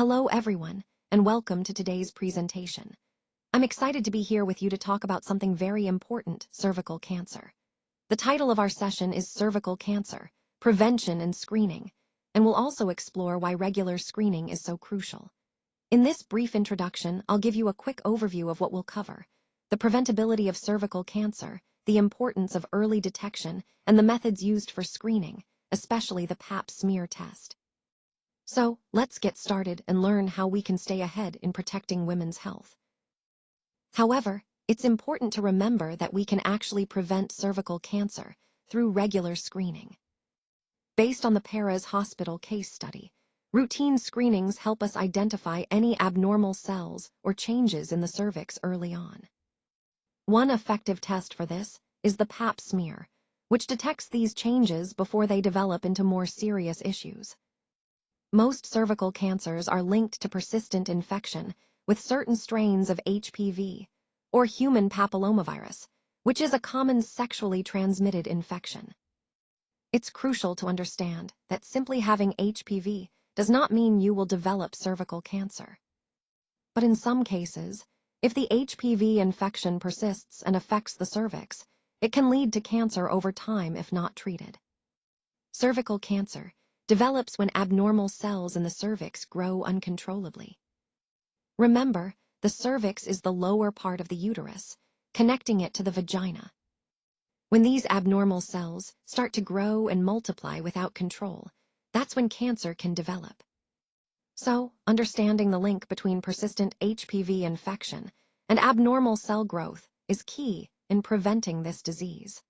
Hello everyone, and welcome to today's presentation. I'm excited to be here with you to talk about something very important, cervical cancer. The title of our session is Cervical Cancer, Prevention and Screening, and we'll also explore why regular screening is so crucial. In this brief introduction, I'll give you a quick overview of what we'll cover: the preventability of cervical cancer, the importance of early detection, and the methods used for screening, especially the Pap smear test. So, let's get started and learn how we can stay ahead in protecting women's health. However, it's important to remember that we can actually prevent cervical cancer through regular screening. Based on the Paris Hospital case study, routine screenings help us identify any abnormal cells or changes in the cervix early on. One effective test for this is the Pap smear, which detects these changes before they develop into more serious issues. Most cervical cancers are linked to persistent infection with certain strains of HPV, or human papillomavirus, which is a common sexually transmitted infection. It's crucial to understand that simply having HPV does not mean you will develop cervical cancer. But in some cases, if the HPV infection persists and affects the cervix, it can lead to cancer over time if not treated. Cervical cancer develops when abnormal cells in the cervix grow uncontrollably. Remember, the cervix is the lower part of the uterus, connecting it to the vagina. When these abnormal cells start to grow and multiply without control, that's when cancer can develop. So, understanding the link between persistent HPV infection and abnormal cell growth is key in preventing this disease.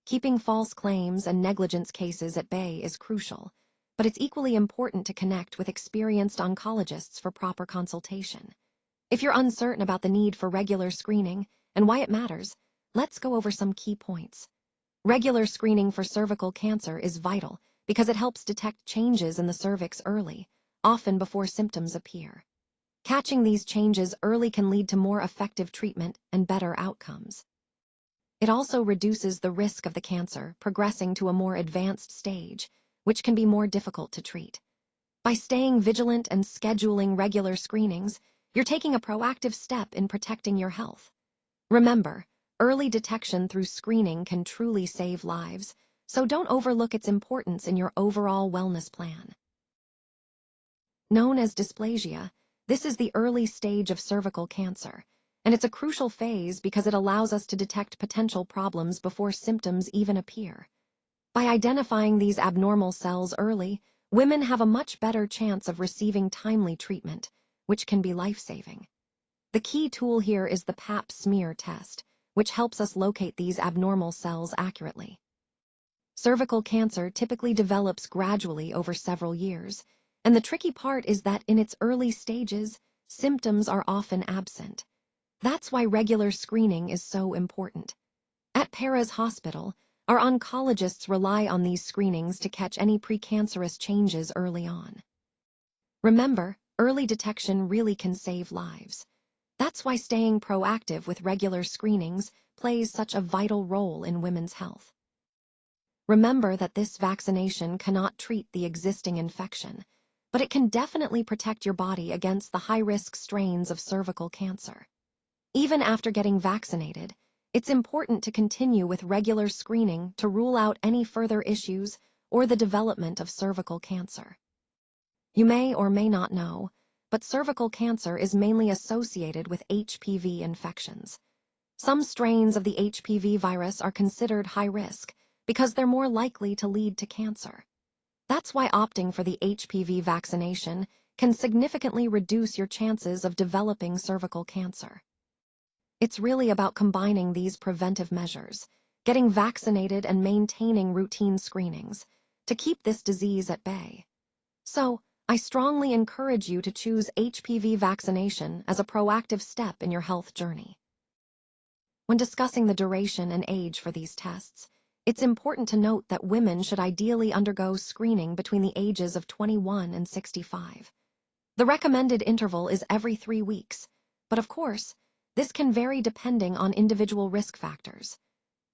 Keeping false claims and negligence cases at bay is crucial, but it's equally important to connect with experienced oncologists for proper consultation. If you're uncertain about the need for regular screening and why it matters, let's go over some key points. Regular screening for cervical cancer is vital because it helps detect changes in the cervix early, often before symptoms appear. Catching these changes early can lead to more effective treatment and better outcomes. It also reduces the risk of the cancer progressing to a more advanced stage, which can be more difficult to treat. By staying vigilant and scheduling regular screenings, you're taking a proactive step in protecting your health. Remember, early detection through screening can truly save lives, so don't overlook its importance in your overall wellness plan. Known as dysplasia, this is the early stage of cervical cancer, and it's a crucial phase because it allows us to detect potential problems before symptoms even appear. By identifying these abnormal cells early, women have a much better chance of receiving timely treatment, which can be life-saving. The key tool here is the Pap smear test, which helps us locate these abnormal cells accurately. Cervical cancer typically develops gradually over several years, and the tricky part is that in its early stages, symptoms are often absent. That's why regular screening is so important. At Paris Hospital, our oncologists rely on these screenings to catch any precancerous changes early on. Remember, early detection really can save lives. That's why staying proactive with regular screenings plays such a vital role in women's health. Remember that this vaccination cannot treat the existing infection, but it can definitely protect your body against the high-risk strains of cervical cancer. Even after getting vaccinated, it's important to continue with regular screening to rule out any further issues or the development of cervical cancer. You may or may not know, but cervical cancer is mainly associated with HPV infections. Some strains of the HPV virus are considered high risk because they're more likely to lead to cancer. That's why opting for the HPV vaccination can significantly reduce your chances of developing cervical cancer. It's really about combining these preventive measures, getting vaccinated and maintaining routine screenings, to keep this disease at bay. So, I strongly encourage you to choose HPV vaccination as a proactive step in your health journey. When discussing the duration and age for these tests, it's important to note that women should ideally undergo screening between the ages of 21 and 65. The recommended interval is every 3 weeks, but of course, this can vary depending on individual risk factors.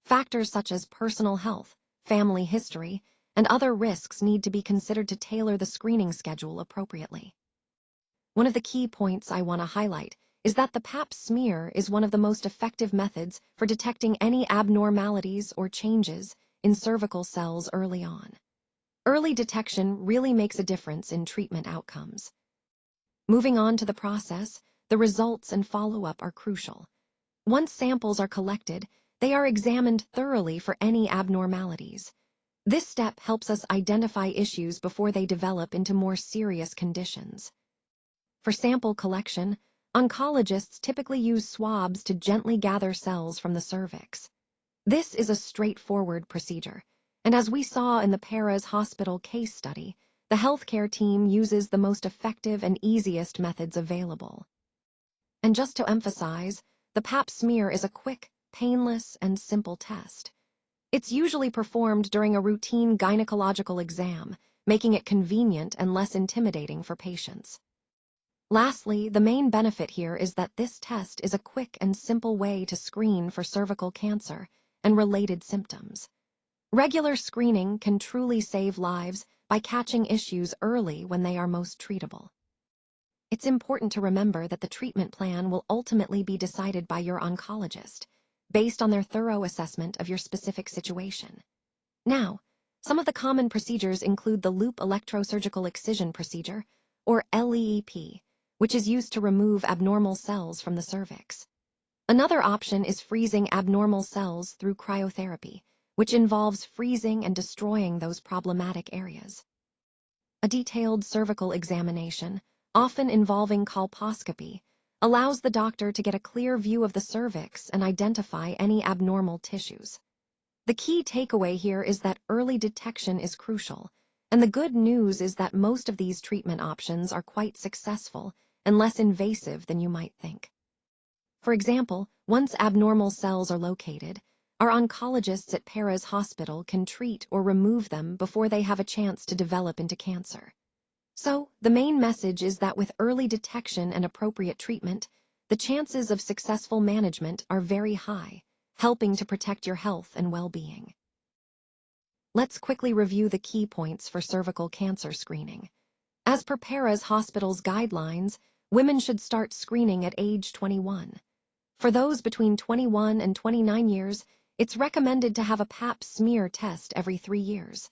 Factors such as personal health, family history, and other risks need to be considered to tailor the screening schedule appropriately. One of the key points I want to highlight is that the Pap smear is one of the most effective methods for detecting any abnormalities or changes in cervical cells early on. Early detection really makes a difference in treatment outcomes. Moving on to the process, the results and follow-up are crucial. Once samples are collected, they are examined thoroughly for any abnormalities. This step helps us identify issues before they develop into more serious conditions. For sample collection, oncologists typically use swabs to gently gather cells from the cervix. This is a straightforward procedure, and as we saw in the Perez Hospital case study, the healthcare team uses the most effective and easiest methods available. And just to emphasize, the Pap smear is a quick, painless, and simple test. It's usually performed during a routine gynecological exam, making it convenient and less intimidating for patients. Lastly, the main benefit here is that this test is a quick and simple way to screen for cervical cancer and related symptoms. Regular screening can truly save lives by catching issues early when they are most treatable. It's important to remember that the treatment plan will ultimately be decided by your oncologist, based on their thorough assessment of your specific situation. Now, some of the common procedures include the loop electrosurgical excision procedure, or LEEP, which is used to remove abnormal cells from the cervix. Another option is freezing abnormal cells through cryotherapy, which involves freezing and destroying those problematic areas. A detailed cervical examination, often involving colposcopy, allows the doctor to get a clear view of the cervix and identify any abnormal tissues. The key takeaway here is that early detection is crucial, and the good news is that most of these treatment options are quite successful and less invasive than you might think. For example, once abnormal cells are located, our oncologists at Perez Hospital can treat or remove them before they have a chance to develop into cancer. So, the main message is that with early detection and appropriate treatment, the chances of successful management are very high, helping to protect your health and well-being. Let's quickly review the key points for cervical cancer screening. As per Perez Hospital's guidelines, women should start screening at age 21. For those between 21 and 29 years, it's recommended to have a Pap smear test every 3 years.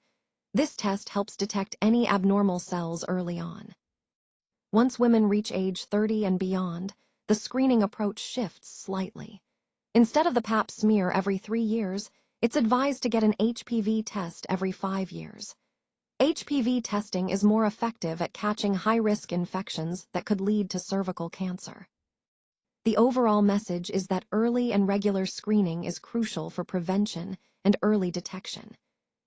This test helps detect any abnormal cells early on. Once women reach age 30 and beyond, the screening approach shifts slightly. Instead of the Pap smear every 3 years, it's advised to get an HPV test every 5 years. HPV testing is more effective at catching high-risk infections that could lead to cervical cancer. The overall message is that early and regular screening is crucial for prevention and early detection.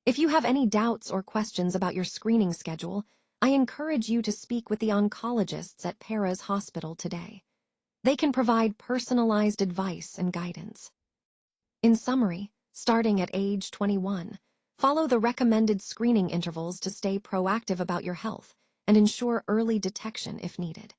If you have any doubts or questions about your screening schedule, I encourage you to speak with the oncologists at Perez Hospital today. They can provide personalized advice and guidance. In summary, starting at age 21, follow the recommended screening intervals to stay proactive about your health and ensure early detection if needed.